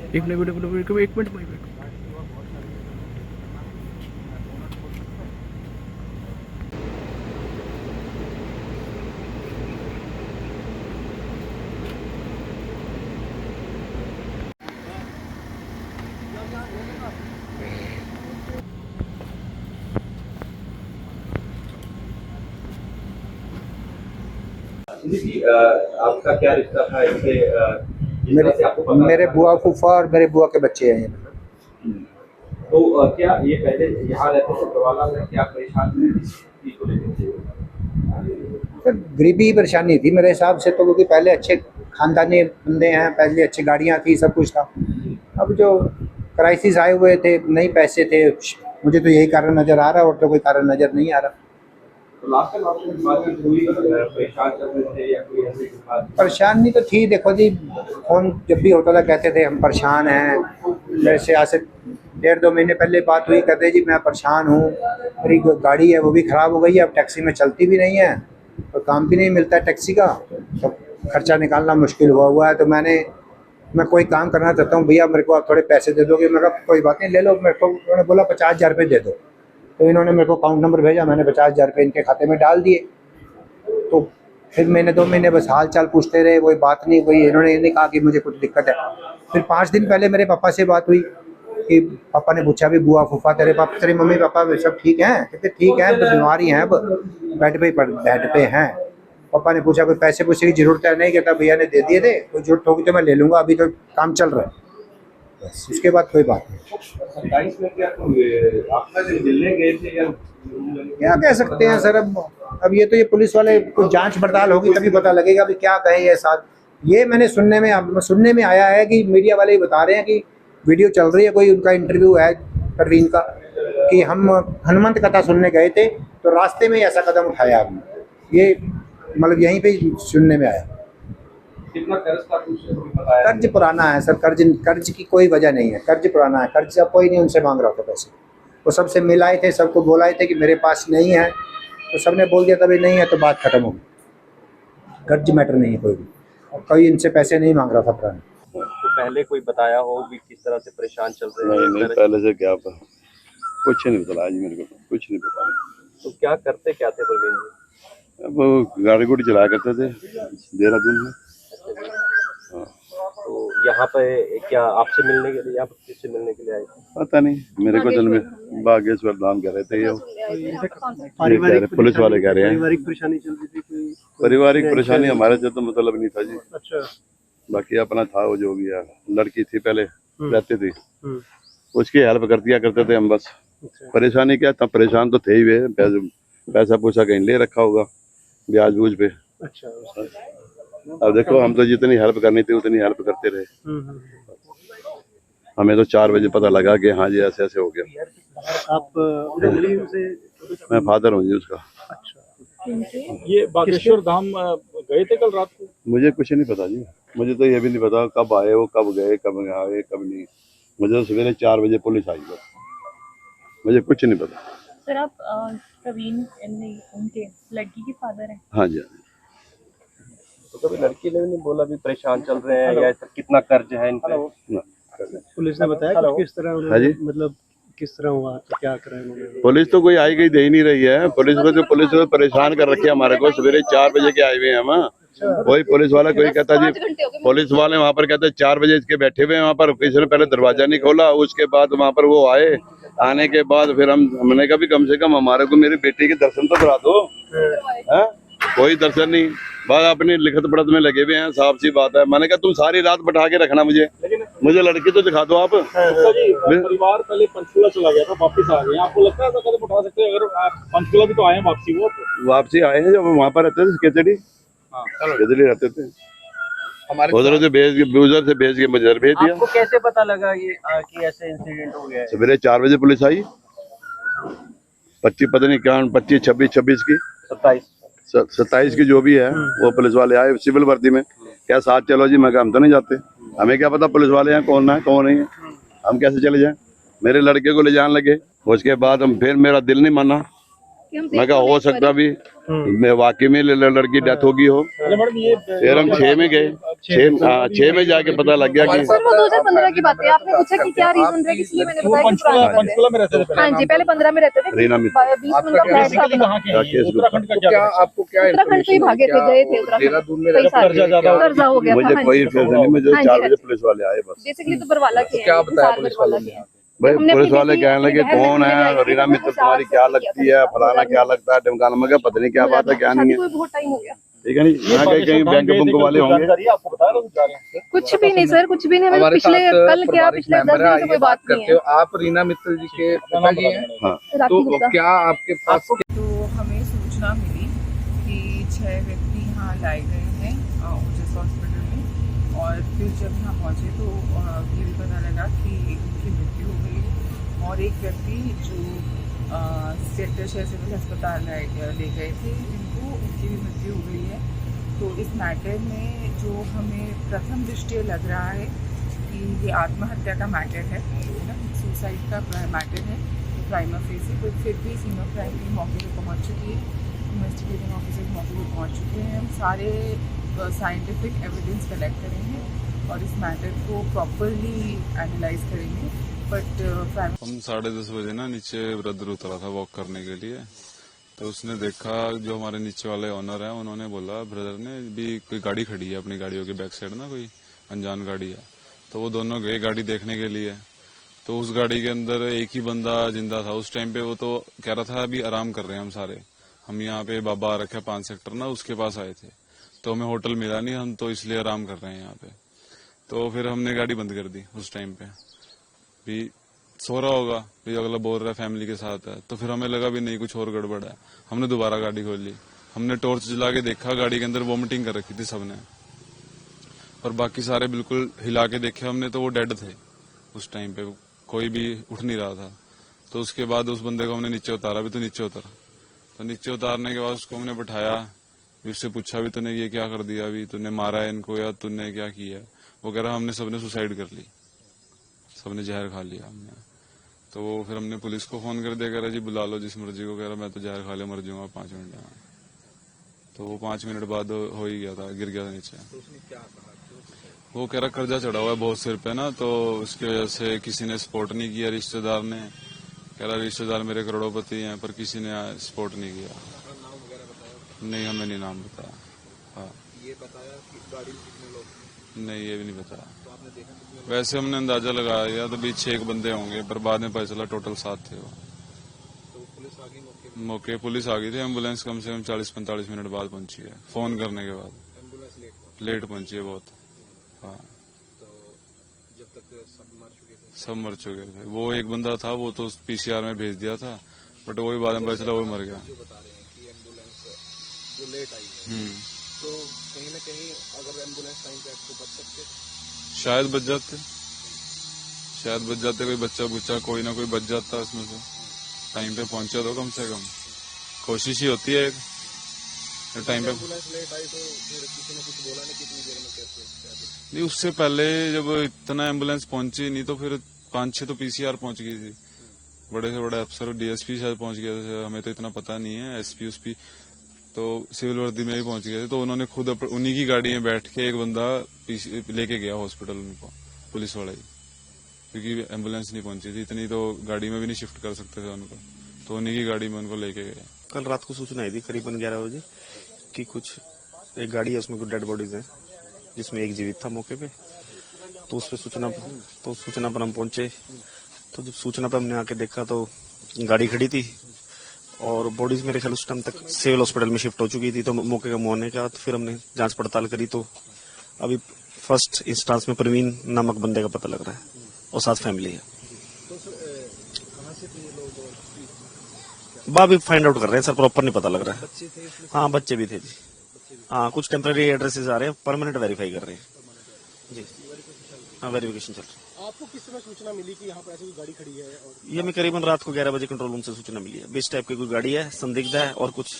एक मिनट एक मिनट भाई। जी, आपका क्या रिश्ता था इनसे? जिस तरह से आपको पता मेरे था? बुआ फूफा और मेरे बुआ के बच्चे हैं। तो क्या ये पहले यहाँ रहते थे गवाला में, क्या परेशान थे इस चीज को लेकर के? सर गरीबी ही परेशानी थी मेरे हिसाब से तो, क्योंकि पहले अच्छे खानदानी बंदे हैं, पहले अच्छी गाड़ियाँ थी, सब कुछ था। अब जो क्राइसिस आए हुए थे, नहीं पैसे थे, मुझे तो यही कारण नज़र आ रहा है, और तो कोई कारण नज़र नहीं आ रहा। तो लास्ट टाइम आपसे बातचीत हुई, परेशान कर रहे थे या कोई ऐसी बात? परेशानी तो थी, देखो जी, फ़ोन जब भी होता था कहते थे हम परेशान हैं। मेरे से आज से 1.5-2 महीने पहले बात हुई, कहते जी मैं परेशान हूँ, मेरी गाड़ी है वो भी ख़राब हो गई है, अब टैक्सी में चलती भी नहीं है और काम भी नहीं मिलता है टैक्सी का, तो खर्चा निकालना मुश्किल हुआ है। तो मैं कोई काम करना चाहता हूँ, भैया मेरे को आप थोड़े पैसे दे दोगे? मैं कहा कोई बात नहीं, ले लो। मेरे को उन्होंने बोला 50,000 रुपये दे दो, तो इन्होंने मेरे को अकाउंट नंबर भेजा, मैंने 50,000 रुपये इनके खाते में डाल दिए। तो फिर महीने 2 महीने बस हाल चाल पूछते रहे, कोई बात नहीं, कोई इन्होंने ये नहीं कहा कि मुझे कुछ दिक्कत है। फिर 5 दिन पहले मेरे पापा से बात हुई कि पापा ने पूछा भी बुआ फूफा तेरे मम्मी पापा सब ठीक हैं? कहते ठीक है, तो बीमार ही हैं, अब बेड पे हैं। पापा ने पूछा कोई पैसे पूछे की जरूरत है? नहीं, कहता भैया ने दे दिए थे, कोई जरूरत होगी तो मैं ले लूँगा, अभी तो काम चल रहा है। बस उसके बाद कोई बात नहीं। 27 में क्या आपका दिल्ली गए थे या? क्या कह सकते हैं सर, अब ये तो ये पुलिस वाले कुछ जांच पड़ताल होगी तभी पता लगेगा भी क्या कहे ये साथ। ये मैंने सुनने में आया है कि मीडिया वाले ही बता रहे हैं कि वीडियो चल रही है, कोई उनका इंटरव्यू है परवीन का, कि हम हनुमंत कथा सुनने गए थे तो रास्ते में ही ऐसा कदम उठाया हमने। ये मतलब यहीं पे ही सुनने में आया। कितना कर्ज था कुछ बताया? कर्ज पुराना है सर, कर्ज की कोई वजह नहीं है, कर्ज पुराना है, कर्ज अब कोई नहीं उनसे मांग रहा था पैसे। वो सबसे मिलाए थे, सबको बोलाए थे कि मेरे पास नहीं है, तो सबने बोल दिया तभी नहीं है, तो बात खत्म हो गई। कर्ज मैटर नहीं है कोई भी, और कोई इनसे पैसे नहीं मांग रहा था पुराना। तो पहले कोई बताया हो भी किस तरह से परेशान चल रहे हैं? नहीं पहले से क्या पता, कुछ नहीं बताया जी, मेरे को तो कुछ नहीं पता। तो क्या करते क्या थे प्रवीण जी? अब वो गाड़ी गुड़ी चलाया करते थे देहरादून में। हाँ। तो यहाँ पे क्या आपसे मिलने के लिए, यहाँ पे किससे मिलने के लिए आए थे? पता नहीं, मेरे को जल में बागेश्वर धाम कह रहे थे ये पुलिस वाले कह रहे हैं। पारिवारिक परेशानी चल रही थी कोई? पारिवारिक परेशानी हमारे से तो मतलब नहीं था जी। अच्छा। बाकी अपना था वो जो भी है, लड़की थी पहले रहती थी, उसकी हेल्प कर दिया करते थे हम बस। परेशानी क्या था, परेशान तो थे ही वे, पैसा पूसा कहीं ले रखा होगा ब्याज बूझ पे। अच्छा। अब देखो हम तो जितनी हेल्प करनी थी उतनी हेल्प करते रहे। हमें तो 4 बजे पता लगा कि हाँ जी ऐसे ऐसे हो गया। आप दिल्ली से? मैं फादर हूँ जी उसका। अच्छा। ये बागेश्वर धाम गए थे कल रात को? मुझे कुछ नहीं पता जी, मुझे तो ये भी नहीं पता कब आए वो, कब गए, कब आए, कब नहीं। मुझे तो सवेरे 4 बजे पुलिस आई बस, मुझे कुछ नहीं पता। सर आप प्रवीण उनके लड़की के फादर हैं? हाँ जी। तो कभी लड़की ने भी नहीं बोला भी परेशान चल रहे हैं या ऐसा कितना कर्ज है इन पे? पुलिस ने बताया कुछ किस तरह हाँ जी, मतलब किस तरह हुआ, तो क्या करें उन्होंने? पुलिस तो कोई आई गई दे ही नहीं रही है। पुलिस को परेशान कर रखे हमारे को, सवेरे 4 बजे के आए हुए हैं हम। कोई पुलिस वाला कोई कहता जी, पुलिस वाले वहाँ पर कहते 4 बजे इसके बैठे हुए हैं वहाँ पर, किसी ने पहले दरवाजा नहीं खोला, उसके बाद वहाँ पर वो आए, आने के बाद फिर हमने कहा भी कम से कम हमारे को मेरी बेटी के दर्शन तो करा दो। है कोई दर्शन नहीं, बस अपनी लिखत पढ़त में लगे हुए हैं, साफ सी बात है। मैंने कहा तुम सारी रात बैठा के रखना मुझे लड़की तो दिखा दो आप। परिवार पहले पंचकुला चला गया था, वापस आ गए, आपको लगता है ऐसा कदम उठा सकते हैं? अगर पंचकुला भी तो आए हैं वापसी आए हैं, जब वहाँ पर रहते थे केतड़ी रहते थे, उधर से भेज के मुझे भेज दिया। आपको कैसे पता लगा ये कि ऐसे इंसिडेंट हो गया है? सवेरे 4 बजे पुलिस आई, 25 पता नहीं क्या 25, 26 की 27 की जो भी है, वो पुलिस वाले आए सिविल वर्दी में, क्या साथ चलो जी। मैं कहा हम तो नहीं जाते, हमें क्या पता पुलिस वाले हैं कौन है कौन नहीं है, हम कैसे चले जाएं। मेरे लड़के को ले जाने लगे, उसके बाद हम फिर मेरा दिल नहीं माना, मैं कहा हो सकता भी मैं वाकई में लड़की डेथ होगी हो। फिर हम 6 में गए, 6 में जाके पता लग गया कि सर वो 2015 की बात है। आपने पूछा कि क्या रीजन रहा, इसलिए मैंने वो बताया कि पुरानी बात है। पंचकुला में रहते थे हाँ जी, पहले 15 में रहते थे, रीना मित्र। 20 में उनका फ्लैट था अपना। कहाँ के हैं ये? उत्तराखंड का क्या क्या आपको क्या उत्तराखंड से ही भागे थे, गए थे उत्तराखंड देहरादून में कई रहते साल। कर्जा ज्यादा हो कर्जा हो गया था। मुझे हाँ कोई जी, फैसला नहीं, मुझे हाँ जी, 4 हाँ बजे जी। पुलिस वाले आए बस। बेसिकली तो बरवाला के हैं, क्या बताया साल पुलिस बरवाला वालों के ने? हैं। भाई हमने पुलिस अपनी वाले बेटी कहने लगे बहन में कौन मिलने है, गए थे, रीना तो मित्र तुम्हारी क्या लगती है, फलाना क्या लगता है, ढमकाना। मैं क्या पता नहीं क्या बात है क्या नहीं शादी है, को भी बहुत टाइम हो गया। ठीक है नहीं। यहाँ कहीं बैंक बुंक वाले होंगे। आपको बता रहा हूँ कुछ भी नहीं सर, कुछ भी नहीं। हमें हमारे पिछले साथ कल क्या पारिवारिक पिछले 10 मेंबर दिन है, से कोई ये बात नहीं करते है। हो आप रीना मित्तल जी के पिताजी हैं, हाँ राखी तो गुप्ता। क्या आपके पास तो हमें सूचना मिली कि 6 व्यक्ति यहाँ लाए गए हैं ओजस हॉस्पिटल में, और फिर जब यहाँ पहुँचे तो ये भी पता लगा कि उनकी मृत्यु हो गई है, और एक व्यक्ति जो सेक्टर 6 सिविल अस्पताल ले गए थे जिनको, उनकी भी मृत्यु हो गई है। तो इस मैटर में जो हमें प्रथम दृष्टया लग रहा है कि ये आत्महत्या का मैटर है ना, सुसाइड का मैटर है प्राइमा फेसी, तो फिर भी सीनियर क्राइम टीम मौके पर पहुँच चुकी है, इन्वेस्टिगेटिंग ऑफिसर्स मौके पर पहुँच चुके हैं। हम सारे साइंटिफिक एविडेंस कलेक्ट करेंगे और इस मैटर को प्रॉपरली एनालाइज करेंगे। बट हम 10:30 बजे ना नीचे ब्रदर उतरा था वॉक करने के लिए, तो उसने देखा, जो हमारे नीचे वाले ओनर हैं उन्होंने बोला, ब्रदर ने भी कोई गाड़ी खड़ी है अपनी गाड़ियों के बैक साइड ना, कोई अनजान गाड़ी है। तो वो दोनों गए गाड़ी देखने के लिए, तो उस गाड़ी के अंदर एक ही बंदा जिंदा था उस टाइम पे। वो तो कह रहा था अभी आराम कर रहे हैं हम सारे, हम यहाँ पे बाबा रखे 5 सेक्टर ना, उसके पास आए थे, तो हमें होटल मिला नहीं, हम तो इसलिए आराम कर रहे हैं यहाँ पे। तो फिर हमने गाड़ी बंद कर दी उस टाइम पे, भी सो रहा होगा, भी अगला बोल रहा है फैमिली के साथ है, तो फिर हमें लगा भी नहीं कुछ और गड़बड़ है। हमने दोबारा गाड़ी खोल ली, हमने टॉर्च जला के देखा, गाड़ी के अंदर वॉमिटिंग कर रखी थी सबने, और बाकी सारे बिल्कुल हिला के देखे हमने तो वो डेड थे उस टाइम पे, कोई भी उठ नहीं रहा था। तो उसके बाद उस बंदे को हमने नीचे उतारा, भी तो नीचे उतर, तो नीचे उतारने के बाद उसको हमने बैठाया, उससे पूछा भी तूने ये क्या कर दिया, अभी तूने मारा है इनको या तूने क्या किया। वो कह रहा हमने सबने सुसाइड कर ली, सबने जहर खा लिया हमने। तो फिर हमने पुलिस को फोन कर दिया, कह रहा जी बुला लो जिस मर्जी को, कह रहा मैं तो जहर खा ले मर जाऊंगा 5 मिनट में। तो वो 5 मिनट बाद हो ही गया था, गिर गया था नीचे। वो कह रहा कर्जा चढ़ा हुआ है बहुत सिर पे ना, तो उसकी वजह से किसी ने सपोर्ट नहीं किया, रिश्तेदार ने। कह रहा रिश्तेदार मेरे करोड़पति हैं पर किसी ने सपोर्ट नहीं किया। नहीं हमें नहीं नाम बताया। हाँ ये बताया कि गाड़ी में कितने लोग? नहीं ये भी नहीं बताया। तो आपने देखा कितने लोग? वैसे हमने अंदाजा लगाया तो बीच 6 बंदे होंगे, पर बाद में पता चला टोटल 7 थे वो। तो पुलिस आ गई मौके पे? मौके पुलिस आ गई थी, एम्बुलेंस कम से कम 40-45 मिनट बाद पहुंची है, फोन करने के बाद। एम्बुलेंस लेट पहुंची है बहुत। हाँ तो जब तक सब मर चुके थे? सब मर चुके थे। वो एक बंदा था वो तो पीसीआर में भेज दिया था, बट वो भी बाद में पता चला वो मर गया। जो बता रहे हैं कि एम्बुलेंस जो लेट आई है, तो कहीं ना कहीं अगर एम्बुलेंस टाइम पे आपको बच सकते थे? शायद बच जाते, शायद बच जाते, कोई बच्चा बुच्चा कोई ना कोई बच जाता इसमें से, टाइम पे पहुंचे तो कम से कम कोशिश ही होती है टाइम पे। एम्बुलेंस लेट आई तो फिर किसी ने कुछ बोला नहीं कितनी देर में कैसे? नहीं उससे पहले जब इतना एम्बुलेंस पहुंची नहीं तो फिर 5-6 तो पीसीआर पहुंच गई थी, बड़े से बड़े अफसर, डीएसपी शायद पहुंच गए थे, हमें तो इतना पता नहीं है, एसपी उसपी तो सिविल वर्दी में भी पहुंच गए थे। तो उन्होंने खुद उन्हीं की गाड़ी में बैठ के एक बंदा लेके गया हॉस्पिटल उनको, पुलिस वाला ही, क्योंकि एम्बुलेंस नहीं पहुंची थी इतनी, तो गाड़ी में भी नहीं शिफ्ट कर सकते थे उनको, तो उन्हीं की गाड़ी में उनको लेके गए। कल रात को सूचना आई थी करीबन 11 बजे कि कुछ एक गाड़ी है उसमें कुछ डेड बॉडीज हैं, जिसमें एक जीवित था मौके पे। तो उस पर सूचना पर हम पहुंचे, तो जब सूचना पर हमने आके देखा तो गाड़ी खड़ी थी और बॉडीज मेरे ख्याल उस टाइम तक सिविल हॉस्पिटल में शिफ्ट हो चुकी थी। तो मौके का होने के बाद फिर हमने जांच पड़ताल करी, तो अभी फर्स्ट इंस्टांस में प्रवीण नामक बंदे का पता लग रहा है और 7 फैमिली है। अभी फाइंड आउट कर रहे हैं सर, प्रॉपर नहीं पता लग रहा है। हाँ बच्चे भी थे जी। हाँ कुछ टेम्पररी एड्रेसेस आ रहे हैं, परमानेंट वेरीफाई कर रहे हैं जी। हाँ वेरिफिकेशन चल रहा है। आपको किस समय सूचना मिली कि यहाँ पर ऐसी गाड़ी खड़ी है? और ये हमें करीबन रात को 11 बजे कंट्रोल रूम से सूचना मिली है, इस टाइप की कोई गाड़ी है, संदिग्ध है, और कुछ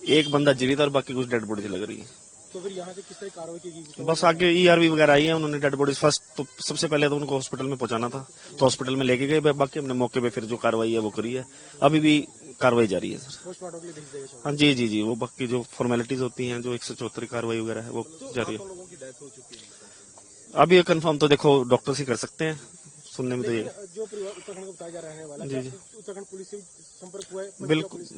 एक बंदा जीवित और बाकी कुछ डेड बॉडीज लग रही है। तो फिर यहाँ से किस तरह कार्रवाई की गई? बस आगे ईआरवी वगैरह आई है, उन्होंने डेड बॉडीज फर्स्ट तो सबसे पहले तो उनको हॉस्पिटल में पहुंचाना था, तो हॉस्पिटल में लेके गए, बाकी हमने मौके पे फिर जो कार्रवाई है वो करी है, अभी भी कार्रवाई जारी है सर। पोस्टमार्टम के लिए भेज देगा? हाँ जी, वो बाकी जो फॉर्मेलिटीज होती हैं, जो 174 कार्रवाई वगैरह है वो जारी है। डेथ हो चुकी है? अभी ये कंफर्म तो देखो डॉक्टर से कर सकते हैं, सुनने में तो ये जो परिवार उत्तराखंड का बताया जा रहा है वाला, जी जी उत्तराखंड पुलिस से संपर्क हुआ है?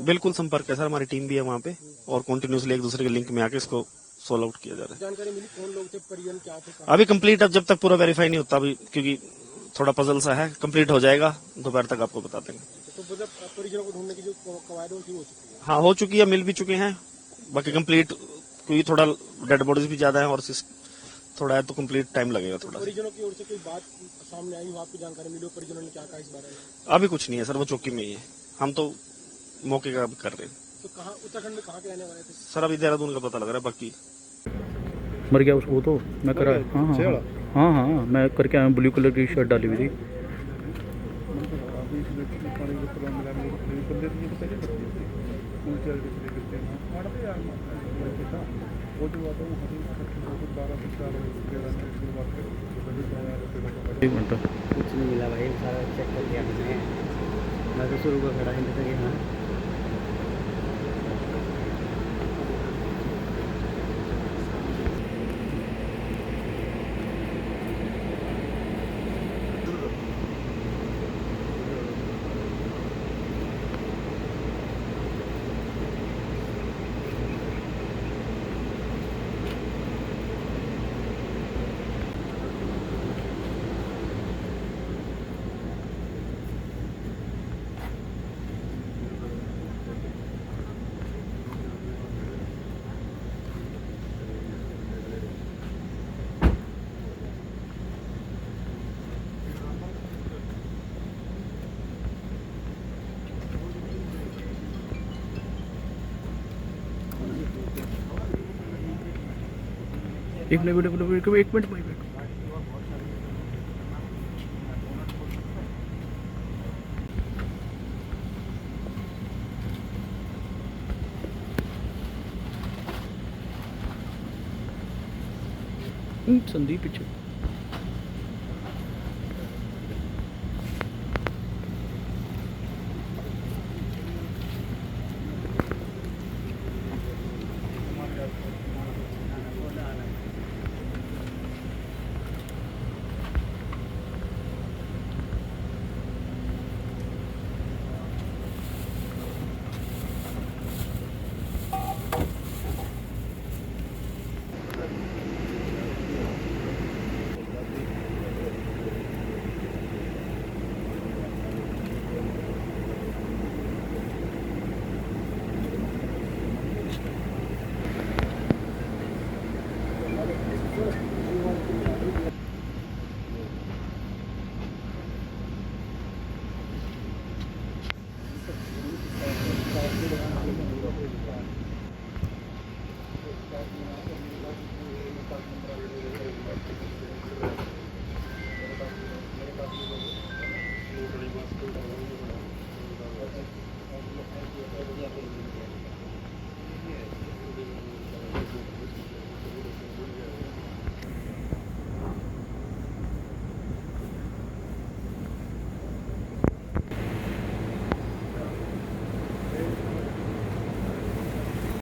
बिल्कुल संपर्क है सर, हमारी टीम भी है वहाँ पे और कंटिन्यूसली एक दूसरे के लिंक में आके इसको सोल्व आउट किया जा रहा है। जानकारी मिली कौन लोग थे, परिजन क्या थे? अभी कंप्लीट, अब जब तक पूरा वेरीफाई नहीं होता अभी, क्योंकि थोड़ा पजल सा है, कंप्लीट हो जाएगा दोपहर तक आपको बता देंगे। तो मतलब परिजनों को ढूंढने की जो कवायद हो चुकी है? हाँ हो चुकी है, मिल भी चुके हैं, बाकी कंप्लीट, क्योंकि थोड़ा डेड बॉडीज भी ज्यादा है और थोड़ा है तो कंप्लीट टाइम लगेगा थोड़ा। परिजनों की ओर से कोई बात सामने आई हो, आपको जानकारी मिली हो, परिजनों ने क्या कहा इस बारे में? अभी कुछ नहीं है सर, वो चौकी में ही है, हम तो मौके का कर रहे हैं। तो कहाँ उत्तराखंड में कहाँ के रहने वाले थे? सर अभी देहरादून का पता लग रहा है, बाकी मर गया उसको, तो मैं करा, हाँ, मैं करके आया, ब्लू कलर की शर्ट डाली हुई थी। एक घंटा कुछ नहीं मिला भाई, सारा चेक कर लिया मैंने, मैं तो शुरू का खड़ा है तक यहाँ। एक मिनट संदीप पीछे।